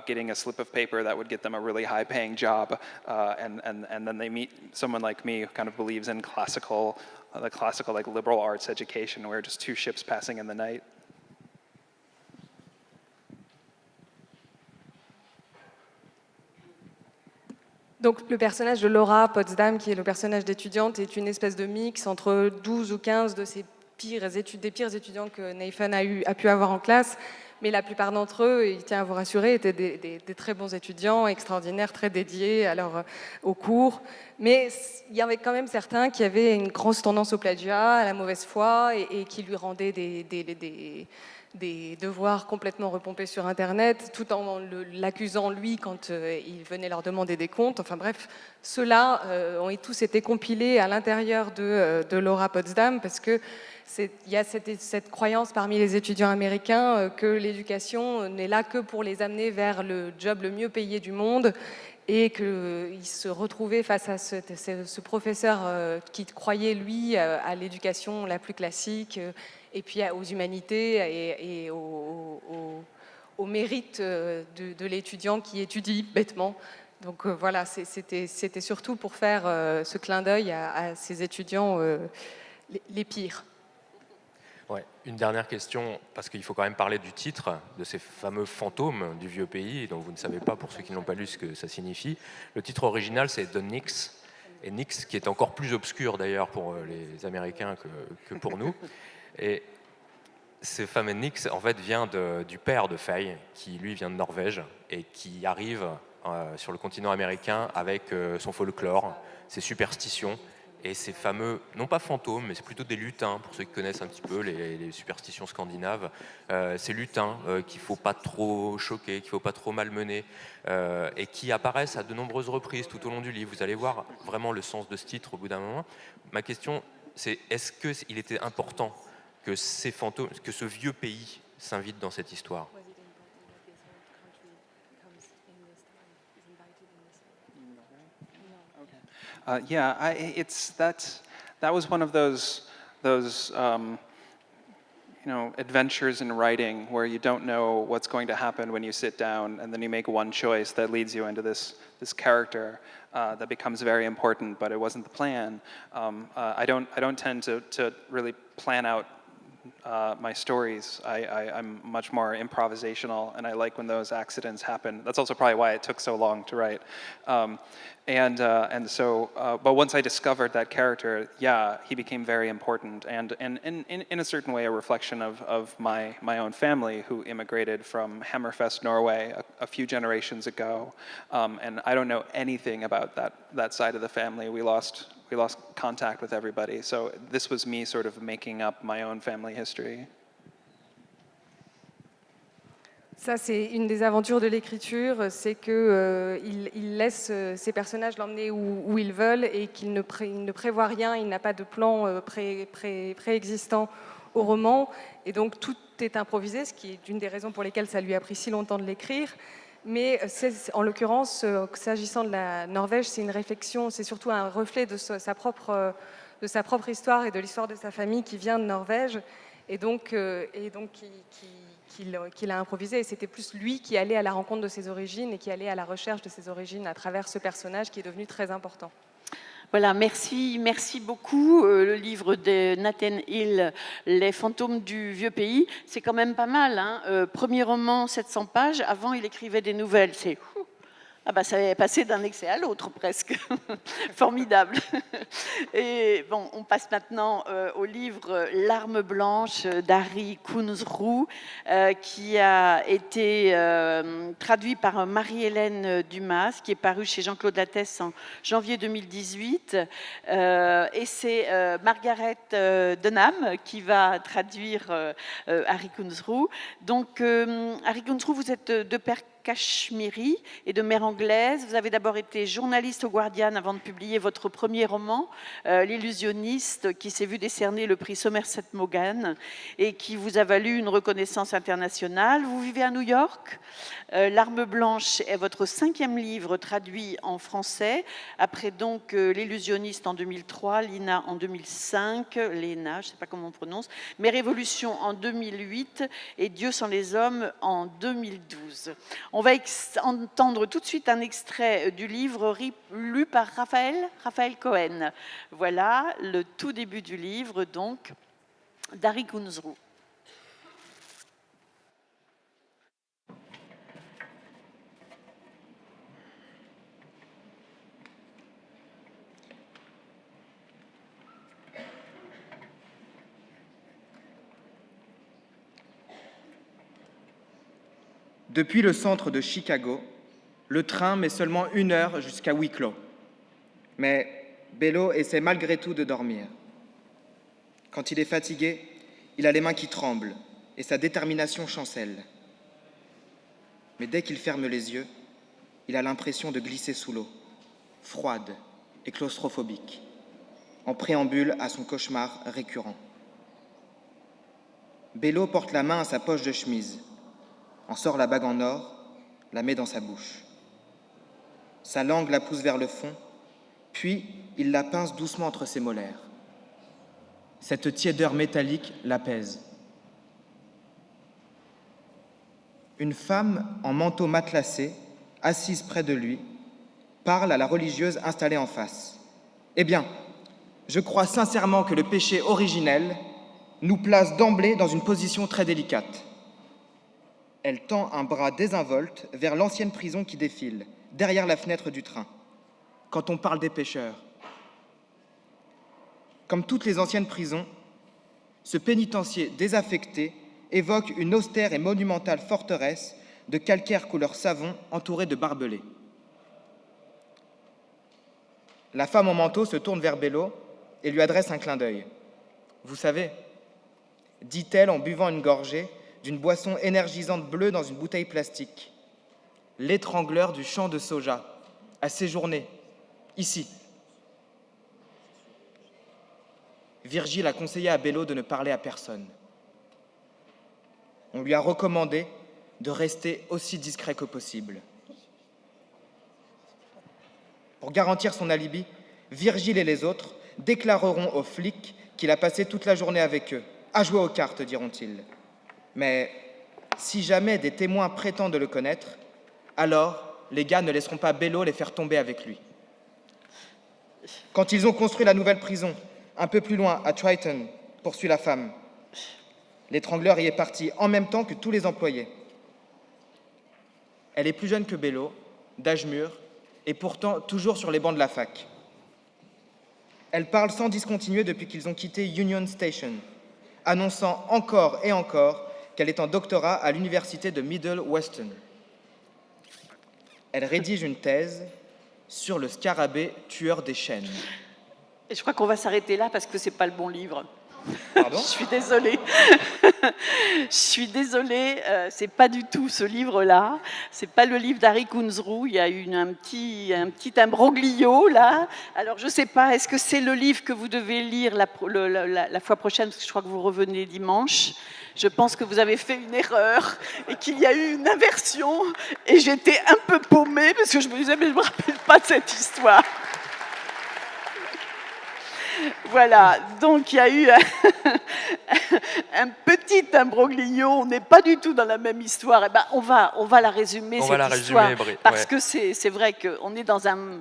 getting a slip of paper that would get them a really high-paying job, and then they meet someone like me who kind of believes in the classical like liberal arts education, where just two ships passing in the night. Donc le personnage de Laura Potsdam, qui est le personnage d'étudiante, est une espèce de mix entre 12 ou 15 de des pires étudiants que Nathan a pu avoir en classe, mais la plupart d'entre eux, il tient à vous rassurer, étaient des très bons étudiants, extraordinaires, très dédiés aux cours. Mais il y avait quand même certains qui avaient une grosse tendance au plagiat, à la mauvaise foi, et qui lui rendaient des devoirs complètement repompés sur Internet, tout en l'accusant lui quand il venait leur demander des comptes. Enfin bref, ceux-là ont tous été compilés à l'intérieur de Laura Potsdam, parce que il y a cette croyance parmi les étudiants américains que l'éducation n'est là que pour les amener vers le job le mieux payé du monde, et qu'ils se retrouvaient face à ce professeur qui croyait, lui, à l'éducation la plus classique, et puis aux humanités et au mérite de l'étudiant qui étudie bêtement. Donc voilà, c'était surtout pour faire ce clin d'œil à ces étudiants les pires. Ouais. Une dernière question, parce qu'il faut quand même parler du titre, de ces fameux fantômes du vieux pays, dont vous ne savez pas, pour ceux qui n'ont pas lu, ce que ça signifie. Le titre original, c'est The Nix, et Nix, qui est encore plus obscur d'ailleurs pour les Américains que pour nous. Et ce fameux Nix, en fait, vient du père de Faye, qui lui vient de Norvège, et qui arrive sur le continent américain avec son folklore, ses superstitions, et ces fameux, non pas fantômes, mais c'est plutôt des lutins, pour ceux qui connaissent un petit peu les superstitions scandinaves, ces lutins qu'il ne faut pas trop choquer, qu'il ne faut pas trop malmener, et qui apparaissent à de nombreuses reprises tout au long du livre. Vous allez voir vraiment le sens de ce titre au bout d'un moment. Ma question, c'est est-ce qu'il était important que ces fantômes, que ce vieux pays s'invite dans cette histoire? Yeah, that was one of those adventures in writing where you don't know what's going to happen when you sit down, and then you make one choice that leads you into this character that becomes very important, but it wasn't the plan. I don't tend to really plan out my stories. I'm much more improvisational, and I like when those accidents happen. That's also probably why it took so long to write. But once I discovered that character, yeah, he became very important, and in a certain way, a reflection of my own family, who immigrated from Hammerfest, Norway, a few generations ago, and I don't know anything about that side of the family. We lost contact with everybody, so this was me sort of making up my own family history. Ça, c'est une des aventures de l'écriture, c'est qu'il laisse ses personnages l'emmener où ils veulent et qu'il ne prévoit rien, il n'a pas de plan préexistant au roman, et donc tout est improvisé, ce qui est une des raisons pour lesquelles ça lui a pris si longtemps de l'écrire. Mais en l'occurrence, s'agissant de la Norvège, c'est une réflexion, c'est surtout un reflet de sa propre histoire et de l'histoire de sa famille qui vient de Norvège, et donc qu'il a improvisé. Et c'était plus lui qui allait à la rencontre de ses origines et qui allait à la recherche de ses origines à travers ce personnage qui est devenu très important. Voilà, merci beaucoup. Le livre de Nathan Hill, Les fantômes du vieux pays, c'est quand même pas mal. Hein. Premier roman, 700 pages. Avant, il écrivait des nouvelles. Ça est passé d'un excès à l'autre presque. Formidable. Et bon, on passe maintenant au livre L'Arme blanche d'Harry Kunzru, qui a été traduit par Marie-Hélène Dumas, qui est paru chez Jean-Claude Lattès en janvier 2018. Et c'est Margaret Denham qui va traduire Harry Kunzru. Donc, Harry Kunzru, vous êtes de père cachemiri et de mère anglaise. Vous avez d'abord été journaliste au Guardian avant de publier votre premier roman, L'illusionniste, qui s'est vu décerner le prix Somerset Maugham et qui vous a valu une reconnaissance internationale. Vous vivez à New York. L'Arme blanche est votre 5e livre traduit en français, après donc L'illusionniste en 2003, Lina en 2005, Léna, je ne sais pas comment on prononce, Mes révolutions en 2008 et Dieu sans les hommes en 2012. On va entendre tout de suite un extrait du livre lu par Raphaël Cohen. Voilà le tout début du livre, donc, d'Harry Kunzru. Depuis le centre de Chicago, le train met seulement 1 heure jusqu'à Wicklow. Mais Bello essaie malgré tout de dormir. Quand il est fatigué, il a les mains qui tremblent et sa détermination chancelle. Mais dès qu'il ferme les yeux, il a l'impression de glisser sous l'eau, froide et claustrophobique, en préambule à son cauchemar récurrent. Bello porte la main à sa poche de chemise, en sort la bague en or, la met dans sa bouche. Sa langue la pousse vers le fond, puis il la pince doucement entre ses molaires. Cette tiédeur métallique l'apaise. Une femme en manteau matelassé, assise près de lui, parle à la religieuse installée en face. Eh bien, je crois sincèrement que le péché originel nous place d'emblée dans une position très délicate. Elle tend un bras désinvolte vers l'ancienne prison qui défile, derrière la fenêtre du train. Quand on parle des pécheurs, comme toutes les anciennes prisons, ce pénitencier désaffecté évoque une austère et monumentale forteresse de calcaire couleur savon entourée de barbelés. La femme en manteau se tourne vers Bello et lui adresse un clin d'œil. « Vous savez, dit-elle en buvant une gorgée d'une boisson énergisante bleue dans une bouteille plastique, l'étrangleur du champ de soja a séjourné ici. » Virgile a conseillé à Bello de ne parler à personne. On lui a recommandé de rester aussi discret que possible. Pour garantir son alibi, Virgile et les autres déclareront aux flics qu'il a passé toute la journée avec eux, à jouer aux cartes, diront-ils. Mais si jamais des témoins prétendent le connaître, alors les gars ne laisseront pas Bello les faire tomber avec lui. Quand ils ont construit la nouvelle prison, un peu plus loin, à Triton, poursuit la femme, l'étrangleur y est parti en même temps que tous les employés. Elle est plus jeune que Bello, d'âge mûr, et pourtant toujours sur les bancs de la fac. Elle parle sans discontinuer depuis qu'ils ont quitté Union Station, annonçant encore et encore qu'elle est en doctorat à l'université de Middle Western. Elle rédige une thèse sur le scarabée tueur des chênes. Et je crois qu'on va s'arrêter là parce que c'est pas le bon livre. Pardon ? Je suis désolée. Je suis désolée, c'est pas du tout ce livre-là. C'est pas le livre d'Harry Kunzru. Il y a eu un petit imbroglio là. Alors je sais pas. Est-ce que c'est le livre que vous devez lire la fois prochaine, parce que je crois que vous revenez dimanche. Je pense que vous avez fait une erreur et qu'il y a eu une inversion. Et j'étais un peu paumée parce que je me disais mais je me rappelle pas de cette histoire. Voilà, donc il y a eu un petit imbroglio, on n'est pas du tout dans la même histoire. Eh ben, on va la résumer, cette histoire, parce que c'est vrai qu'on est dans un...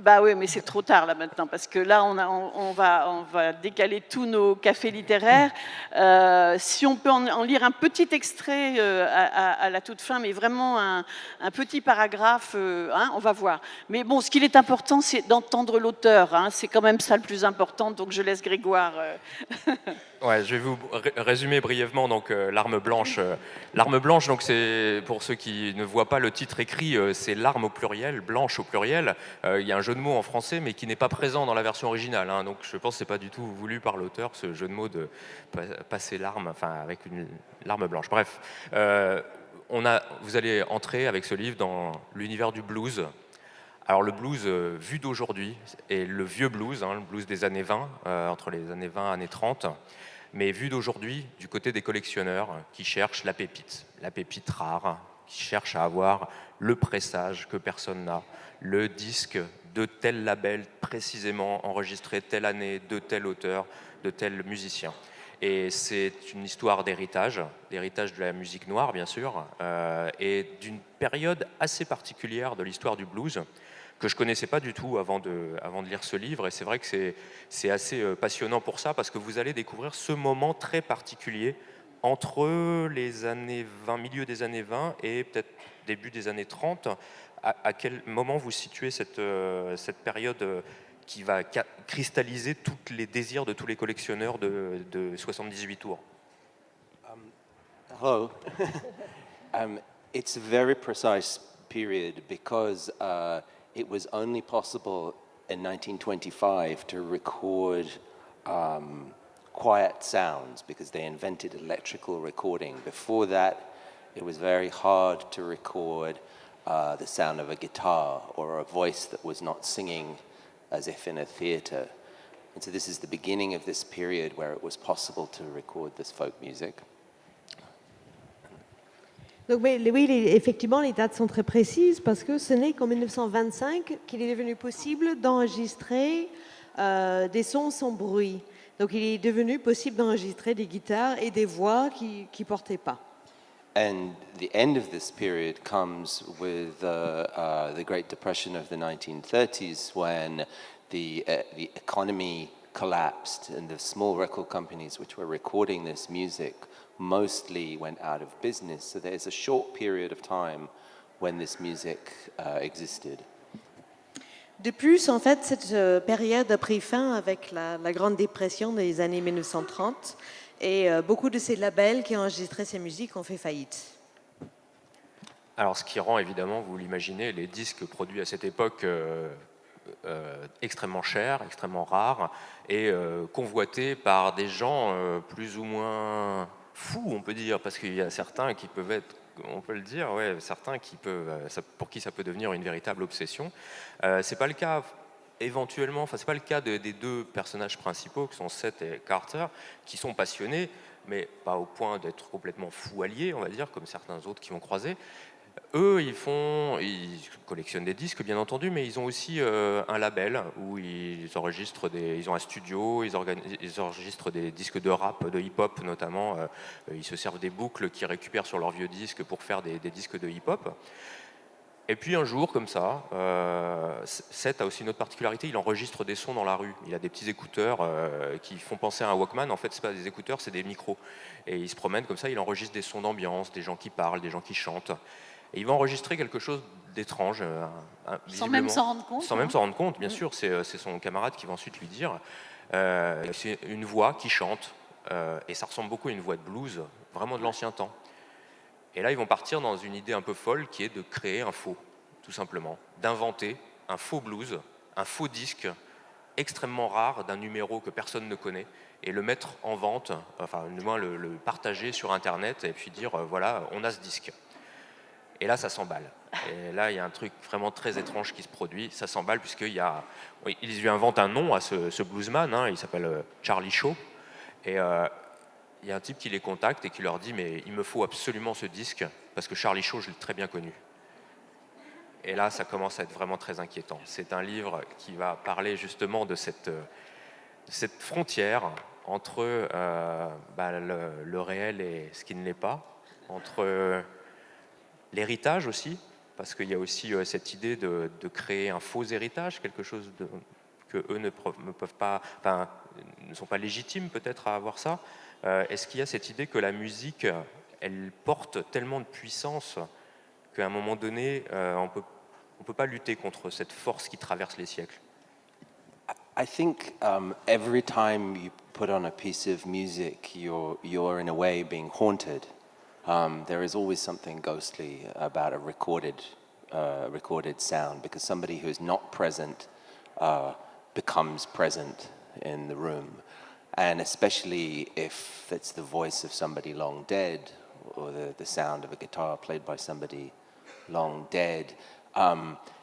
Bah oui, mais c'est trop tard là maintenant, parce que là on va décaler tous nos cafés littéraires. Si on peut en lire un petit extrait à la toute fin, mais vraiment un petit paragraphe, on va voir. Mais bon, ce qu'il est important, c'est d'entendre l'auteur. C'est quand même ça le plus important. Donc je laisse Grégoire. Ouais, je vais vous résumer brièvement donc l'arme blanche. L'arme blanche, donc c'est pour ceux qui ne voient pas le titre écrit, c'est l'arme au pluriel, blanche au pluriel. Il y a un jeu de mots en français, mais qui n'est pas présent dans la version originale. Donc je pense que c'est pas du tout voulu par l'auteur, ce jeu de mots de passer l'arme, enfin avec l'arme blanche. Bref, vous allez entrer avec ce livre dans l'univers du blues. Alors le blues vu d'aujourd'hui est le vieux blues, le blues des années 20, entre les années 20 et années 30, mais vu d'aujourd'hui du côté des collectionneurs qui cherchent la pépite rare, qui cherchent à avoir le pressage que personne n'a, le disque de tel label précisément enregistré telle année, de tel auteur, de tel musicien. Et c'est une histoire d'héritage de la musique noire bien sûr, et d'une période assez particulière de l'histoire du blues, que je ne connaissais pas du tout avant de lire ce livre. Et c'est vrai que c'est assez passionnant pour ça, parce que vous allez découvrir ce moment très particulier entre les années 20, milieu des années 20 et peut-être début des années 30. À quel moment vous situez cette période qui va cristalliser tous les désirs de tous les collectionneurs de 78 tours? Hello. It's a very precise period because it was only possible in 1925 to record quiet sounds because they invented electrical recording. Before that, it was very hard to record the sound of a guitar or a voice that was not singing as if in a theater. And so this is the beginning of this period where it was possible to record this folk music. Donc, oui, effectivement, les dates sont très précises parce que ce n'est qu'en 1925 qu'il est devenu possible d'enregistrer des sons sans bruit. Donc il est devenu possible d'enregistrer des guitares et des voix qui ne portaient pas. And the end of this period comes with the Great Depression of the 1930s, when the economy collapsed and the small record companies which were recording this music mostly went out of business. So there's a short period of time when this music existed. De plus, en fait, cette période a pris fin avec la Grande Dépression des années 1930 et beaucoup de ces labels qui ont enregistré ces musiques ont fait faillite. Alors, ce qui rend évidemment, vous l'imaginez, les disques produits à cette époque extrêmement chers, extrêmement rares et convoités par des gens plus ou moins fous, on peut dire, parce qu'il y a certains qui peuvent être, on peut le dire, ouais, certains qui peuvent, pour qui ça peut devenir une véritable obsession. C'est pas le cas éventuellement, enfin c'est pas le cas des deux personnages principaux qui sont Seth et Carter, qui sont passionnés, mais pas au point d'être complètement fous alliés, on va dire, comme certains autres qui vont croiser. Eux, ils collectionnent des disques, bien entendu, mais ils ont aussi un label où ils enregistrent ils ont un studio, ils enregistrent des disques de rap, de hip-hop notamment. Ils se servent des boucles qu'ils récupèrent sur leurs vieux disques pour faire des disques de hip-hop. Et puis un jour, comme ça, Seth a aussi une autre particularité, il enregistre des sons dans la rue. Il a des petits écouteurs qui font penser à un Walkman. En fait, c'est pas des écouteurs, c'est des micros. Et il se promène comme ça, il enregistre des sons d'ambiance, des gens qui parlent, des gens qui chantent. Et il va enregistrer quelque chose d'étrange, Sans même s'en rendre compte. Sans même s'en rendre compte, bien sûr. C'est son camarade qui va ensuite lui dire. C'est une voix qui chante, et ça ressemble beaucoup à une voix de blues, vraiment de l'ancien temps. Et là, ils vont partir dans une idée un peu folle qui est de créer un faux, tout simplement. D'inventer un faux blues, un faux disque extrêmement rare d'un numéro que personne ne connaît, et le mettre en vente, enfin, du moins le partager sur Internet, et puis dire, voilà, on a ce disque. Et là, ça s'emballe. Et là, il y a un truc vraiment très étrange qui se produit. Ça s'emballe puisqu'ils lui inventent un nom à ce bluesman. Hein, il s'appelle Charlie Shaw. Et il y a un type qui les contacte et qui leur dit « Mais il me faut absolument ce disque parce que Charlie Shaw, je l'ai très bien connu. » Et là, ça commence à être vraiment très inquiétant. C'est un livre qui va parler justement de cette frontière entre le réel et ce qui ne l'est pas, entre l'héritage aussi, parce qu'il y a aussi cette idée de créer un faux héritage, quelque chose que eux ne peuvent pas, enfin, ne sont pas légitimes peut-être à avoir ça. Est-ce qu'il y a cette idée que la musique, elle porte tellement de puissance qu'à un moment donné, on peut pas lutter contre cette force qui traverse les siècles? I think every time you put on a piece of music, you're in a way being haunted. There is always something ghostly about a recorded sound, because somebody who is not present becomes present in the room. And especially if it's the voice of somebody long dead, or the sound of a guitar played by somebody long dead,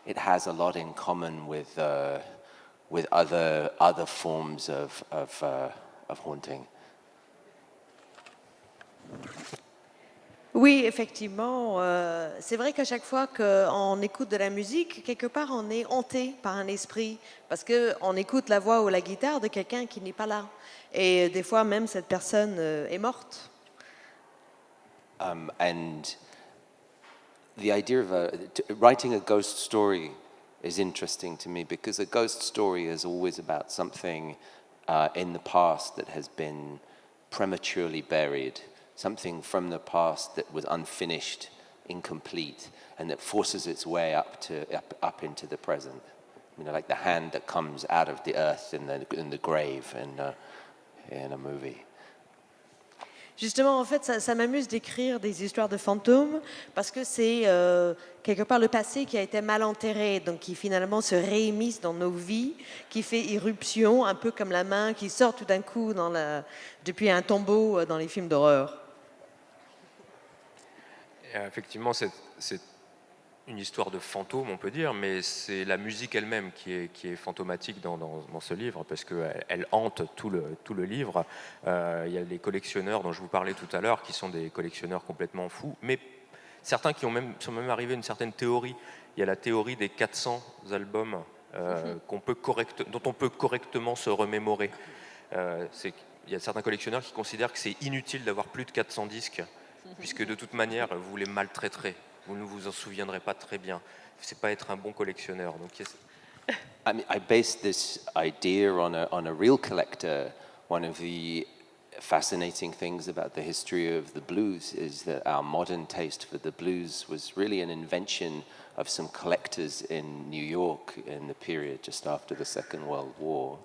it has a lot in common with other forms of haunting. Oui, effectivement, c'est vrai qu'à chaque fois qu'on écoute de la musique, quelque part on est hanté par un esprit, parce qu'on écoute la voix ou la guitare de quelqu'un qui n'est pas là. Et des fois même cette personne est morte. And the idea of writing a ghost story is interesting to me, because a ghost story is always about something in the past that has been prematurely buried. Something from the past that was unfinished, incomplete, and that forces its way up into the present. You know, like the hand that comes out of the earth in the grave in a movie. Justement, en fait, ça m'amuse d'écrire des histoires de fantômes, parce que c'est quelque part le passé qui a été mal enterré, donc qui finalement se réimmisce dans nos vies, qui fait irruption, un peu comme la main qui sort tout d'un coup depuis un tombeau dans les films d'horreur. Effectivement, c'est une histoire de fantôme, on peut dire, mais c'est la musique elle-même qui est fantomatique dans ce livre, parce qu'elle hante tout le livre. Il y a les collectionneurs dont je vous parlais tout à l'heure, qui sont des collectionneurs complètement fous, mais certains qui sont même arrivés à une certaine théorie. Il y a la théorie des 400 albums dont on peut correctement se remémorer. Il y a certains collectionneurs qui considèrent que c'est inutile d'avoir plus de 400 disques, puisque de toute manière, vous les maltraiterez. Vous ne vous en souviendrez pas très bien. C'est pas être un bon collectionneur. Donc, I mean, I based this idea on a real collector. One of the fascinating things about the history of the blues is that our modern taste for the blues was really an invention of some collectors in New York in the period just after the Second World War.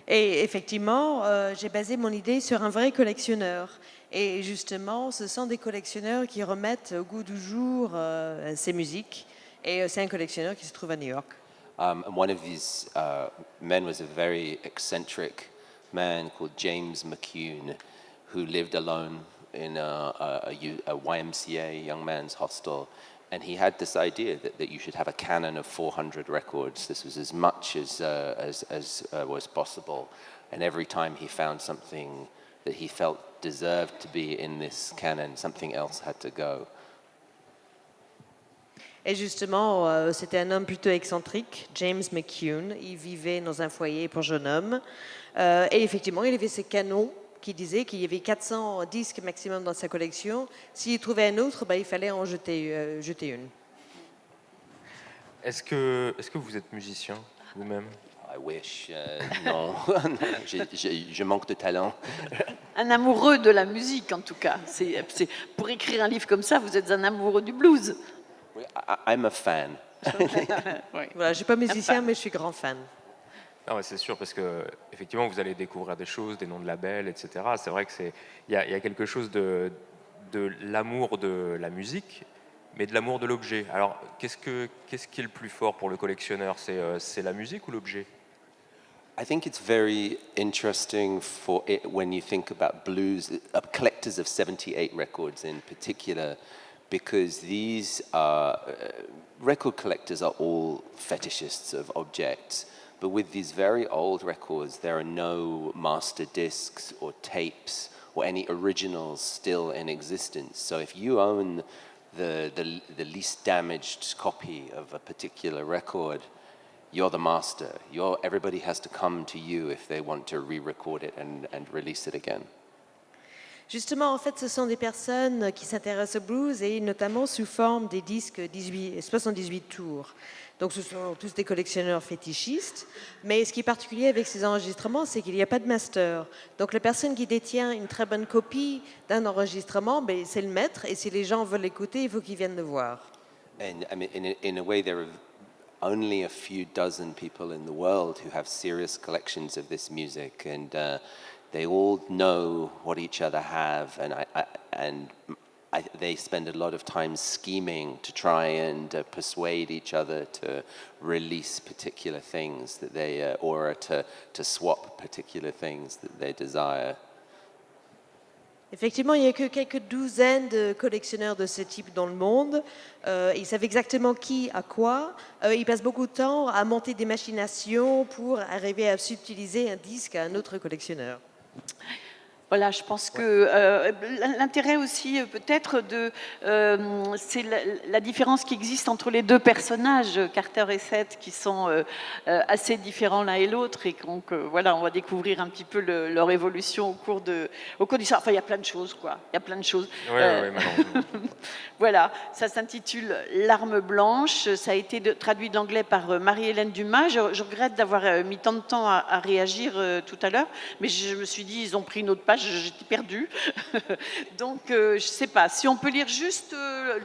Et effectivement, j'ai basé mon idée sur un vrai collectionneur. Et justement, ce sont des collectionneurs qui remettent au goût du jour ces musiques. Et c'est un collectionneur qui se trouve à New York. And one of these men was a very eccentric man called James McCune, who lived alone in a YMCA, young man's hostel. And he had this idea that you should have a canon of 400 records. This was as much as was possible. And every time he found something that he felt deserved to be in this canon, something else had to go. Et justement, c'était un homme plutôt excentrique, James McCune. Il vivait dans un foyer pour jeunes hommes. Et effectivement, il avait ces canons qui disaient qu'il y avait 400 disques maximum dans sa collection. S'il trouvait un autre, il fallait en jeter une. est-ce que vous êtes musicien vous-même? I wish, non, je manque de talent. Un amoureux de la musique, en tout cas. Pour écrire un livre comme ça, vous êtes un amoureux du blues. I'm a fan. Voilà, je ne suis pas musicien, mais je suis grand fan. Non, c'est sûr, parce que effectivement, vous allez découvrir des choses, des noms de labels, etc. C'est vrai que il y a quelque chose de l'amour de la musique, mais de l'amour de l'objet. Alors, qu'est-ce qui est le plus fort pour le collectionneur? C'est la musique ou l'objet? I think it's very interesting for it when you think about blues, collectors of 78 records in particular, because these record collectors are all fetishists of objects. But with these very old records, there are no master discs or tapes or any originals still in existence. So if you own the least damaged copy of a particular record, you're the master. Everybody has to come to you if they want to re-record it and release it again. Justement, en fait, ce sont des personnes qui s'intéressent au blues et notamment sous forme des disques 78 tours. Donc ce sont tous des collectionneurs fétichistes. Mais ce qui est particulier avec ces enregistrements, c'est qu'il n'y a pas de master. Donc la personne qui détient une très bonne copie d'un enregistrement, c'est le maître. Et si les gens veulent l'écouter, il faut qu'ils viennent le voir. And I mean, in a way, there are only a few dozen people in the world who have serious collections of this music, and they all know what each other have, and they spend a lot of time scheming to try and persuade each other to release particular things that they, or to swap particular things that they desire. Effectivement, il n'y a que quelques douzaines de collectionneurs de ce type dans le monde. Ils savent exactement qui a quoi. Ils passent beaucoup de temps à monter des machinations pour arriver à subtiliser un disque à un autre collectionneur. Voilà, je pense que l'intérêt aussi peut-être c'est la différence qui existe entre les deux personnages, Carter et Seth, qui sont assez différents l'un et l'autre, et donc voilà, on va découvrir un petit peu leur évolution au cours du soir. Enfin, il y a plein de choses, quoi. Il y a plein de choses. Ouais, Voilà, ça s'intitule L'arme blanche. Ça a été traduit d'anglais par Marie-Hélène Dumas. Je regrette d'avoir mis tant de temps à réagir tout à l'heure, mais je me suis dit, ils ont pris une autre page. J'étais perdue. Donc, je ne sais pas. Si on peut lire juste,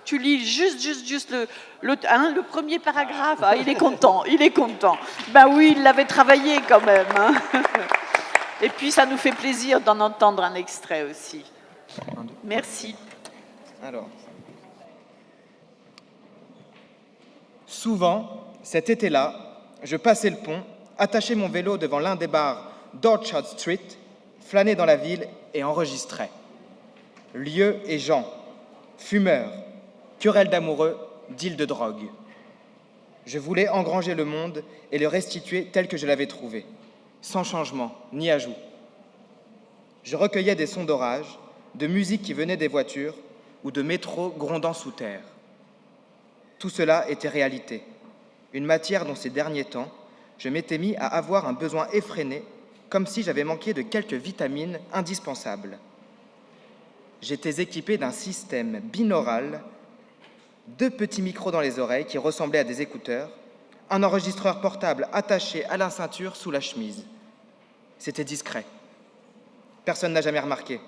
tu lis juste le premier paragraphe. Ah, il est content. Ben oui, il l'avait travaillé quand même. Hein. Et puis, ça nous fait plaisir d'en entendre un extrait aussi. Merci. Alors. Souvent, cet été-là, je passais le pont, attachais mon vélo devant l'un des bars d'Orchard Street, flânais dans la ville et enregistrais. Lieux et gens, fumeurs, querelles d'amoureux, deals de drogue. Je voulais engranger le monde et le restituer tel que je l'avais trouvé, sans changement ni ajout. Je recueillais des sons d'orage, de musique qui venait des voitures ou de métro grondant sous terre. Tout cela était réalité, une matière dont ces derniers temps, je m'étais mis à avoir un besoin effréné, comme si j'avais manqué de quelques vitamines indispensables. j'étais équipé d'un système binaural, 2 petits micros dans les oreilles qui ressemblaient à des écouteurs, un enregistreur portable attaché à la ceinture sous la chemise. C'était discret. Personne n'a jamais remarqué.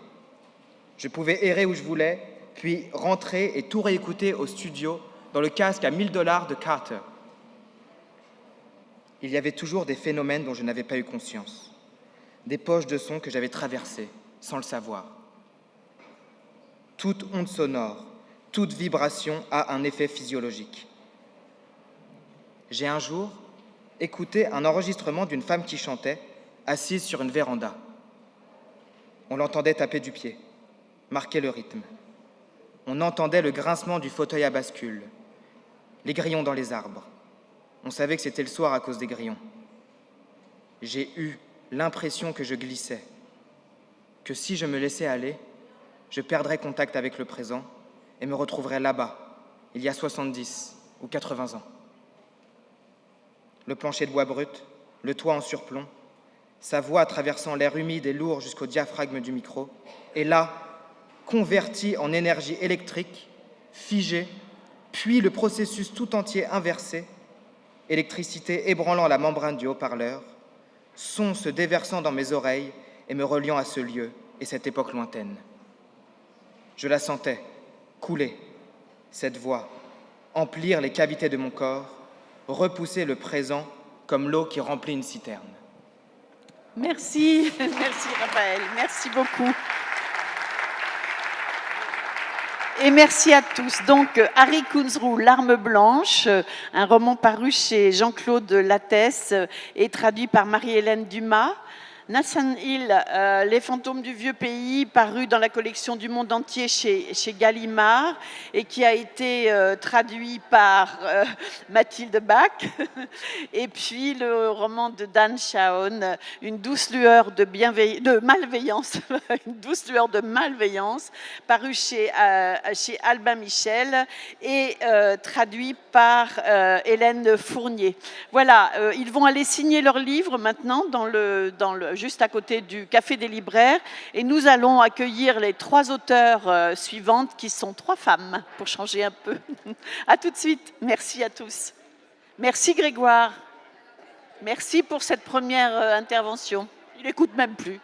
Je pouvais errer où je voulais, puis rentrer et tout réécouter au studio dans le casque à $1000 de Carter. Il y avait toujours des phénomènes dont je n'avais pas eu conscience, des poches de son que j'avais traversées sans le savoir. Toute onde sonore, toute vibration a un effet physiologique. J'ai un jour écouté un enregistrement d'une femme qui chantait, assise sur une véranda. On l'entendait taper du pied, marquer le rythme. On entendait le grincement du fauteuil à bascule, les grillons dans les arbres. On savait que c'était le soir à cause des grillons. J'ai eu l'impression que je glissais, que si je me laissais aller, je perdrais contact avec le présent et me retrouverais là-bas, il y a 70 ou 80 ans. Le plancher de bois brut, le toit en surplomb, sa voix traversant l'air humide et lourd jusqu'au diaphragme du micro, et là, converti en énergie électrique, figée, puis le processus tout entier inversé, électricité ébranlant la membrane du haut-parleur, son se déversant dans mes oreilles et me reliant à ce lieu et cette époque lointaine. Je la sentais couler, cette voix, emplir les cavités de mon corps, repousser le présent comme l'eau qui remplit une citerne. Merci, merci Raphaël, merci beaucoup. Et merci à tous. Donc, Harry Kunzru, L'Arme blanche, un roman paru chez Jean-Claude Lattès et traduit par Marie-Hélène Dumas. Nathan Hill, Les fantômes du vieux pays, paru dans la collection du monde entier chez Gallimard et qui a été traduit par Mathilde Bach. Et puis le roman de Dan Chaon, Une douce lueur de malveillance, Une douce lueur de malveillance, paru chez Albin Michel et traduit par Hélène Fournier. Voilà, ils vont aller signer leur livre maintenant juste à côté du Café des libraires. Et nous allons accueillir les 3 auteurs suivantes, qui sont 3 femmes, pour changer un peu. À tout de suite. Merci à tous. Merci Grégoire. Merci pour cette première intervention. Il n'écoute même plus.